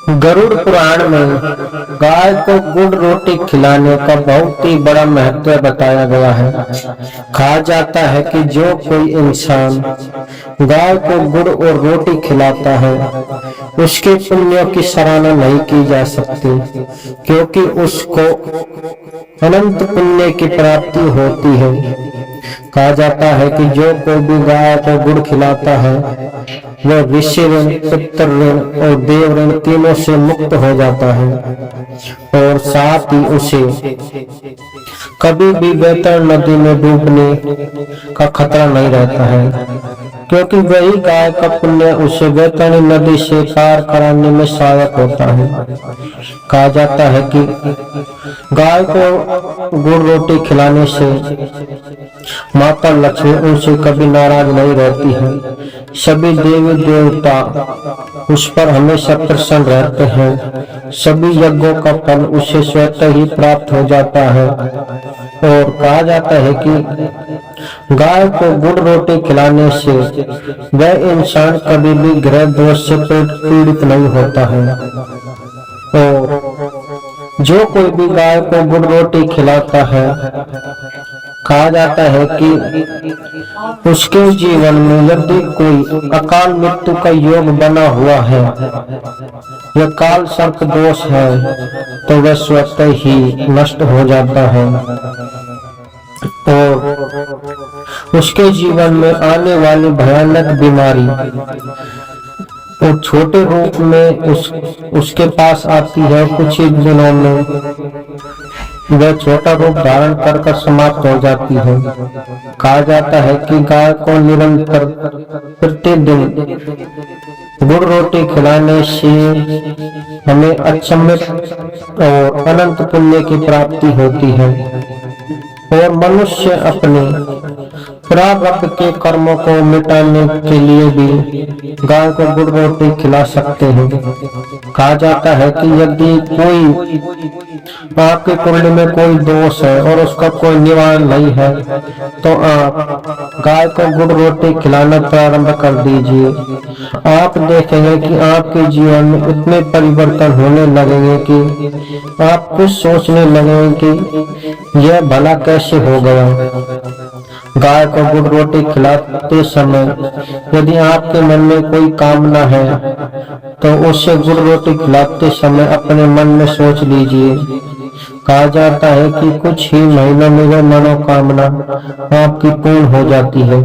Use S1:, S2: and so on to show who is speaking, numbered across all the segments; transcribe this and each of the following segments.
S1: गरुड़ पुराण में गाय को गुड़ रोटी खिलाने का बहुत ही बड़ा महत्व बताया गया है। कहा जाता है कि जो कोई इंसान गाय को गुड़ और रोटी खिलाता है उसके पुण्यों की सराहना नहीं की जा सकती, क्योंकि उसको अनंत पुण्य की प्राप्ति होती है। कहा जाता है कि जो कोई भी गाय को गुड़ खिलाता है वह ऋषि ऋण, पितृ ऋण और देव ऋण तीनों से मुक्त हो जाता है और साथ ही उसे कभी भी बैतरणी नदी में डूबने का खतरा नहीं रहता है, क्योंकि वही गाय का पुण्य उसे बैतरणी नदी से पार कराने में सहायक होता है। कहा जाता है कि गाय को गुड़ रोटी खिलाने से माता लक्ष्मी उनसे कभी नाराज नहीं रहती है। सभी देवी देवता उस पर हमेशा प्रसन्न रहते हैं। सभी यज्ञों का फल उसे स्वतः ही प्राप्त हो जाता है। और कहा जाता है कि गाय को गुड़ रोटी खिलाने से वह इंसान कभी भी ग्रह दोष से पीड़ित नहीं होता है। और जो कोई भी गाय को गुड़ रोटी खिलाता है, कहा जाता है कि उसके जीवन में यदि कोई अकाल मृत्यु का योग बना हुआ है या काल सर्प दोष है तो वह स्वतः ही नष्ट हो जाता है और उसके जीवन में आने वाली भयानक बीमारी और छोटे रूप में उसके पास आती है। कुछ ही दिनों में वह छोटा रूप धारण कर समाप्त हो जाती है। कहा जाता है कि गाय को निरंतर प्रतिदिन गुड़ रोटी खिलाने से हमें अक्षम्य और अनंत पुण्य की प्राप्ति होती है और मनुष्य अपने प्रारब्ध के कर्मों को मिटाने के लिए भी गाय को गुड़ रोटी खिला सकते हैं। कहा जाता है कि यदि कोई आपके कुंडली में कोई दोष है और उसका कोई निवारण नहीं है तो आप गाय को गुड़ रोटी खिलाना प्रारंभ कर दीजिए। आप देखेंगे कि आपके जीवन में इतने परिवर्तन होने लगेंगे कि आप कुछ सोचने लगेंगे कि यह भला कैसे हो गया। गाय को गुड़ रोटी खिलाते समय यदि आपके मन में कोई कामना है तो उसे गुड़ रोटी खिलाते समय अपने मन में सोच लीजिए। कहा जाता है कि कुछ ही महीनों में वह मनोकामना आपकी पूर्ण हो जाती है,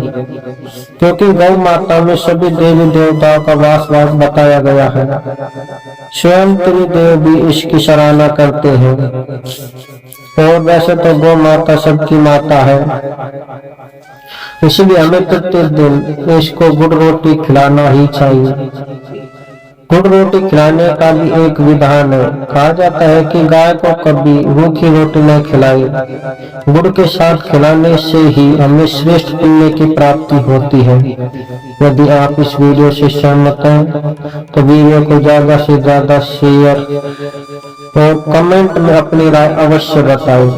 S1: क्योंकि गौ माता में सभी देवी देवताओं का वास बताया गया है। स्वयं त्रिदेव भी इसकी सराहना करते हैं। और वैसे तो गौ माता सबकी माता है, इसलिए हमें प्रत्येक दिन इसको गुड़ रोटी खिलाना ही चाहिए। गुड़ रोटी खिलाने का भी एक विधान है। कहा जाता है कि गाय को कभी रूखी रोटी न खिलाई, गुड़ के साथ खिलाने से ही हमें श्रेष्ठ पुण्य की प्राप्ति होती है। यदि आप इस वीडियो से सहमत हैं तो वीडियो को ज्यादा से ज्यादा शेयर और कमेंट में अपनी राय अवश्य बताएं।